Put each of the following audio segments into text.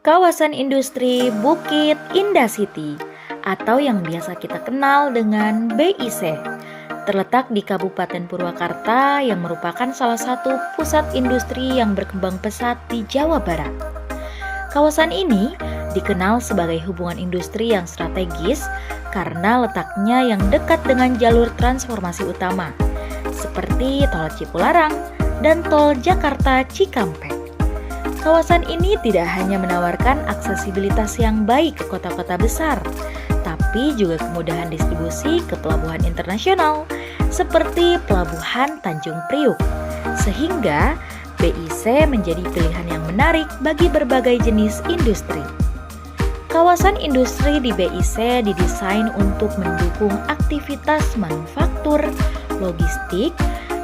Kawasan industri Bukit Indah City atau yang biasa kita kenal dengan BIC terletak di Kabupaten Purwakarta yang merupakan salah satu pusat industri yang berkembang pesat di Jawa Barat. Kawasan ini dikenal sebagai hubungan industri yang strategis karena letaknya yang dekat dengan jalur transformasi utama seperti Tol Cipularang dan Tol Jakarta Cikampek. Kawasan ini tidak hanya menawarkan aksesibilitas yang baik ke kota-kota besar, tapi juga kemudahan distribusi ke pelabuhan internasional seperti Pelabuhan Tanjung Priuk, sehingga BIC menjadi pilihan yang menarik bagi berbagai jenis industri. Kawasan industri di BIC didesain untuk mendukung aktivitas manufaktur, logistik,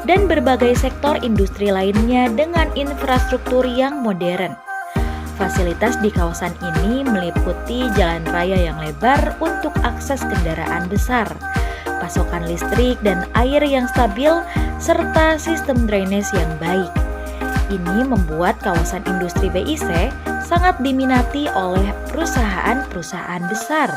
dan berbagai sektor industri lainnya dengan infrastruktur yang modern. Fasilitas di kawasan ini meliputi jalan raya yang lebar untuk akses kendaraan besar, pasokan listrik dan air yang stabil, serta sistem drainase yang baik. Ini membuat kawasan industri BIC sangat diminati oleh perusahaan-perusahaan besar,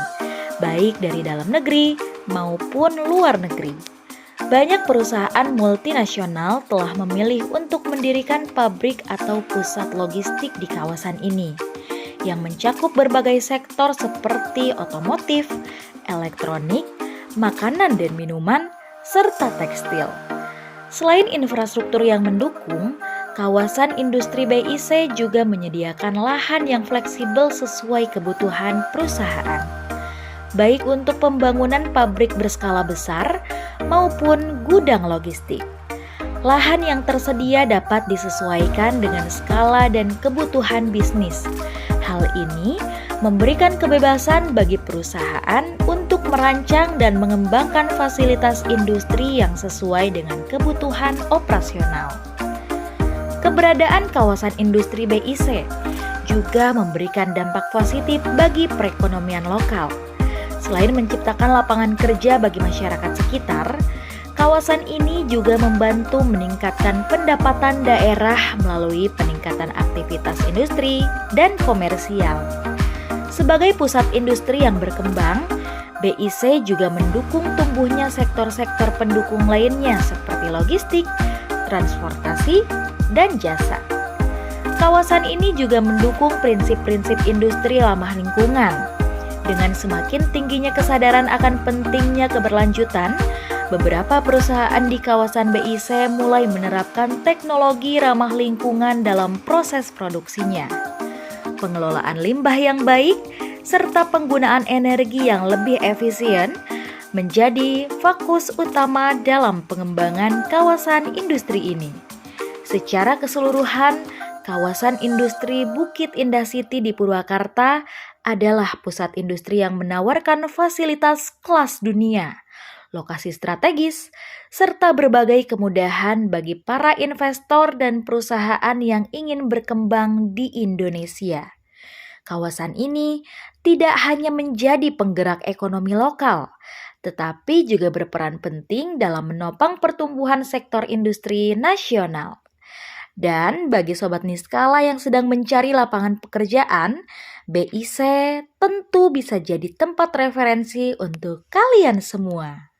baik dari dalam negeri maupun luar negeri. Banyak perusahaan multinasional telah memilih untuk mendirikan pabrik atau pusat logistik di kawasan ini, yang mencakup berbagai sektor seperti otomotif, elektronik, makanan dan minuman, serta tekstil. Selain infrastruktur yang mendukung, kawasan industri BIC juga menyediakan lahan yang fleksibel sesuai kebutuhan perusahaan, baik untuk pembangunan pabrik berskala besar maupun gudang logistik. Lahan yang tersedia dapat disesuaikan dengan skala dan kebutuhan bisnis. Hal ini memberikan kebebasan bagi perusahaan untuk merancang dan mengembangkan fasilitas industri yang sesuai dengan kebutuhan operasional. Keberadaan kawasan industri BIC juga memberikan dampak positif bagi perekonomian lokal. Selain menciptakan lapangan kerja bagi masyarakat sekitar, kawasan ini juga membantu meningkatkan pendapatan daerah melalui peningkatan aktivitas industri dan komersial. Sebagai pusat industri yang berkembang, BIC juga mendukung tumbuhnya sektor-sektor pendukung lainnya seperti logistik, transportasi, dan jasa. Kawasan ini juga mendukung prinsip-prinsip industri ramah lingkungan. Dengan semakin tingginya kesadaran akan pentingnya keberlanjutan, beberapa perusahaan di kawasan BIC mulai menerapkan teknologi ramah lingkungan dalam proses produksinya. Pengelolaan limbah yang baik, serta penggunaan energi yang lebih efisien menjadi fokus utama dalam pengembangan kawasan industri ini. Secara keseluruhan, kawasan industri Bukit Indah City di Purwakarta adalah pusat industri yang menawarkan fasilitas kelas dunia, lokasi strategis, serta berbagai kemudahan bagi para investor dan perusahaan yang ingin berkembang di Indonesia. Kawasan ini tidak hanya menjadi penggerak ekonomi lokal, tetapi juga berperan penting dalam menopang pertumbuhan sektor industri nasional. Dan bagi Sobat Niskala yang sedang mencari lapangan pekerjaan, BIC tentu bisa jadi tempat referensi untuk kalian semua.